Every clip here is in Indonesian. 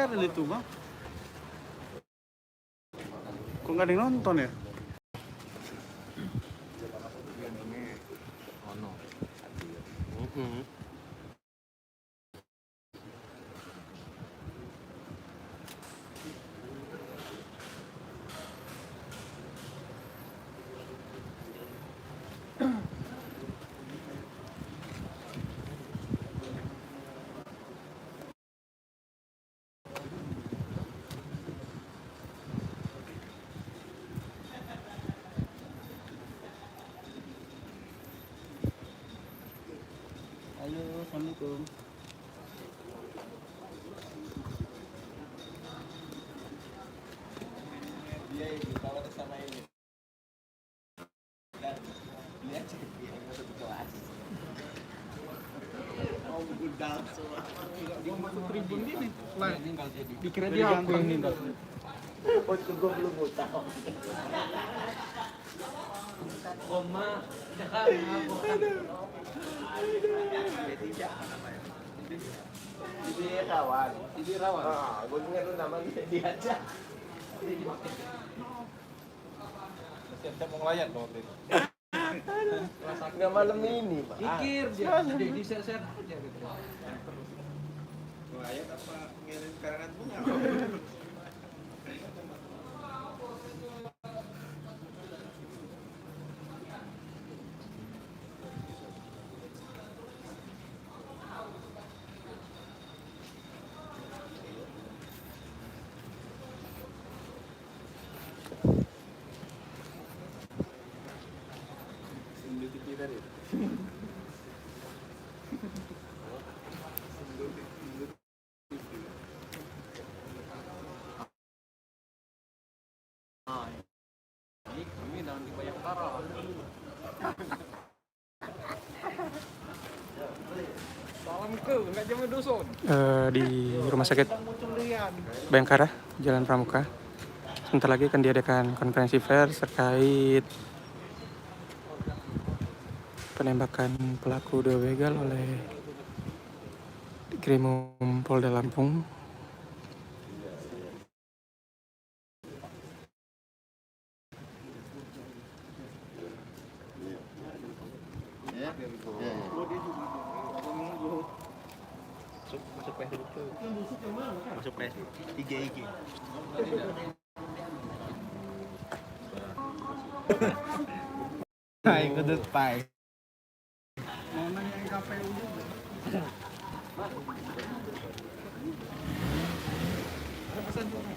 viral itu mah. Kok nggak ada yang nonton ya? Halo, assalamualaikum. Dia dibawa sama ini. Dia cek dia masuk kelas. Oh, gudang semua. Dia masuk tribun ini. Lah, tinggal jadi. Dikira dia aku yang ninggal. Oh, itu gua belum tahu. Oma, jangan aku. Ini rawan. Ini rawan. Ah, gue dengar lu namanya dia aja. Siap-siap mau ngelayan dong waktu itu. Nggak malam ini, Pak. Pikir dia, di share aja gitu. Ngelayan apa ngirim karangan bunga? Ini jangan dibayar parah. Salam ke, nggak jamin dusun. Di Rumah Sakit Bayangkara, Jalan Pramuka. Sebentar lagi akan diadakan konferensi pers terkait penembakan pelaku dua begal oleh Krimum Polda Lampung. Masuk pes dulu. Masuk pes. IG. Hai, kudut pai. Mau nanya yang KPU juga. Ada pesan juga.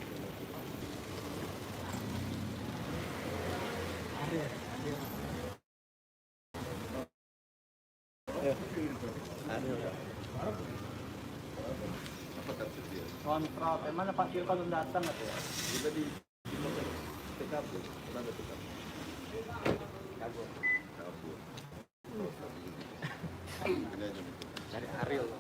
Kontrak, mana Pak Kir kalau datang atau ya? Juga di TKP, ada TKP. Kabur. Dari Ariel.